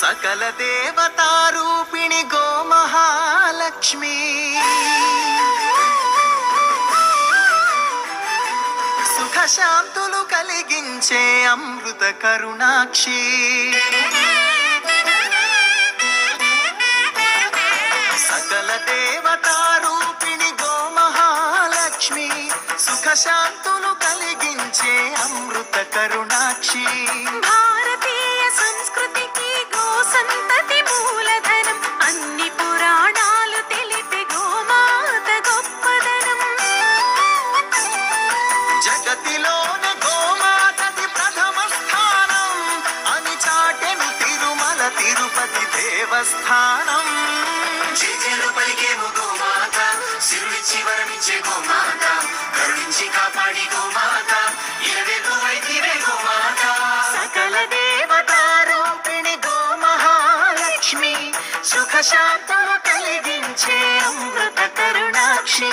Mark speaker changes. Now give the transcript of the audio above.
Speaker 1: సకల దేవతారూపిణి గోమహాలక్ష్మి సుఖశాంతులు కలిగించే అమృత కరుణాక్షి సకల దేవతారూపిణి గోమహాలక్ష్మి సుఖశాంతులు కలిగించే అమృత కరుణాక్షి
Speaker 2: భారతీయ సంస్కృతికి గో సంతతి మూలధనం అన్ని పురాణాలు తెలిపే గోమాత గొప్పదనం
Speaker 1: జగతిలోనే గోమాతది ప్రథమ స్థానం అని చాటెను తిరుమల తిరుపతి దేవస్థానం
Speaker 3: చేజేలు పలికేము గోమాత సిరులిచ్చి వరమిచ్చే గోమాత కరుణించి కాపాడి గోమాత ఇరవేలు వైద్యవే గోమాత
Speaker 1: సకల దేవతారూపిణి గోమహాలక్ష్మి సుఖశాంతులు కలిగించే అమృత కరుణాక్షి